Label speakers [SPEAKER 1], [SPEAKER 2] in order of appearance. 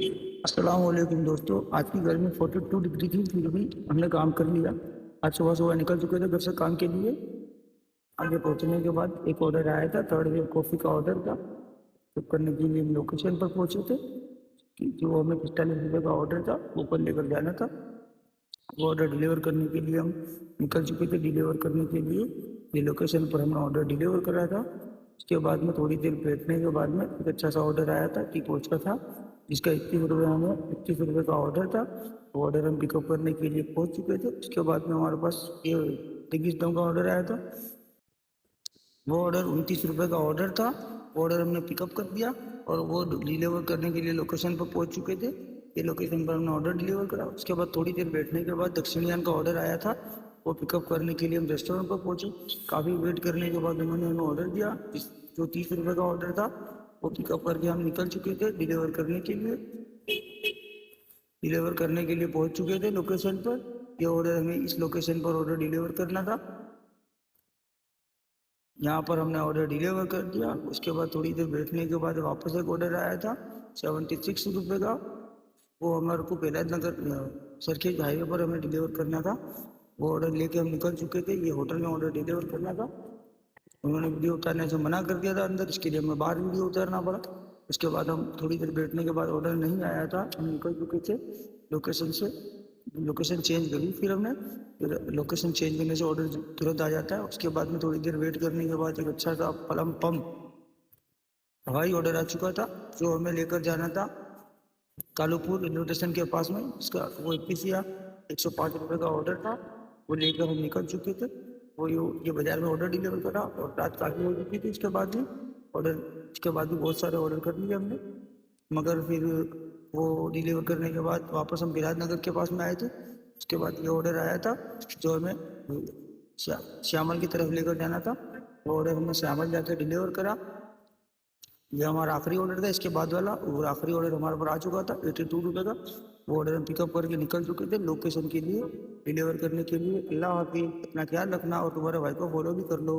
[SPEAKER 1] अस्सलाम वालेकुम दोस्तों। आज की गर्मी 42 डिग्री थी, फिर भी हमने काम कर लिया। आज सुबह सुबह निकल चुके थे घर से काम के लिए। आगे पहुंचने के बाद एक ऑर्डर आया था, थर्ड वेव कॉफ़ी का ऑर्डर था। पिक करने के लिए हम लोकेशन पर पहुंचे थे कि जो हमें 45 रुपये का ऑर्डर था वो पर लेकर जाना था। वो ऑर्डर डिलीवर करने के लिए हम निकल चुके थे। डिलीवर करने के लिए ये लोकेशन पर हमने ऑर्डर डिलीवर करा था। उसके बाद में थोड़ी देर बैठने के बाद में एक अच्छा सा ऑर्डर आया था टी कोच का था, जिसका 21 रुपये हमें 21 रुपये का ऑर्डर था। वो ऑर्डर हम पिकअप करने के लिए पहुंच चुके थे। उसके बाद में हमारे पास ये टिकट का ऑर्डर आया था। वो ऑर्डर 29 रुपये का ऑर्डर था। वो ऑर्डर हमने पिकअप कर दिया और वो डिलीवर करने के लिए लोकेशन पर पहुंच चुके थे। ये लोकेशन पर हमने ऑर्डर डिलीवर करा। उसके बाद थोड़ी देर बैठने के बाद दक्षिणयान का ऑर्डर आया था। वो पिकअप करने के लिए हम रेस्टोरेंट पर पहुंचे। काफ़ी वेट करने के बाद उन्होंने हमें ऑर्डर दिया। जो 30 रुपये का ऑर्डर था वो पिकअप करके हम निकल चुके थे डिलीवर करने के लिए। डिलीवर करने के लिए पहुंच चुके थे लोकेशन पर। ये ऑर्डर हमें इस लोकेशन पर ऑर्डर डिलीवर करना था। यहाँ पर हमने ऑर्डर डिलीवर कर दिया। उसके बाद थोड़ी देर बैठने के बाद वापस एक ऑर्डर आया था 76 रुपये का। वो हमारे को बेलायत नगर सरखेज हाईवे पर हमें डिलीवर करना था। वो ऑर्डर लेके हम निकल चुके थे। ये होटल में ऑर्डर डिलीवर करना था। उन्होंने वीडियो उतारने से मना कर दिया था अंदर, इसके लिए हमें बाहर वीडियो उतारना पड़ा। उसके बाद हम थोड़ी देर बैठने के बाद ऑर्डर नहीं आया था, हम निकल चुके थे लोकेशन से। लोकेशन चेंज करी फिर हमने। फिर लोकेशन चेंज करने से ऑर्डर तुरंत आ जाता है। उसके बाद में थोड़ी देर वेट करने के बाद एक अच्छा सा पलम पम हवाई ऑर्डर आ चुका था, जो हमें लेकर जाना था कालूपुर रेलवे स्टेशन के पास में। इसका वो 105 रुपये का ऑर्डर था। वो लेकर हम निकल चुके थे। वो ये बाजार में ऑर्डर डिलीवर करा और रात काफ़ी हो चुकी थी। इसके बाद में ऑर्डर इसके बाद भी बहुत सारे ऑर्डर कर लिए हमने, मगर फिर वो डिलीवर करने के बाद वापस हम बिराजनगर के पास में आए थे। उसके बाद ये ऑर्डर आया था जो हमें श्यामल की तरफ लेकर जाना था। वो ऑर्डर हमने श्यामल जाकर डिलीवर करा। ये हमारा आखिरी ऑर्डर था। इसके बाद वाला और आखिरी ऑर्डर हमारे पर आ चुका था 82 रुपये का। वो ऑर्डर हम पिकअप करके निकल चुके थे लोकेशन के लिए डिलीवर करने के लिए। अल्लाह हाफिज़। अपना ख्याल रखना और तुम्हारे भाई को फॉलो भी कर लो।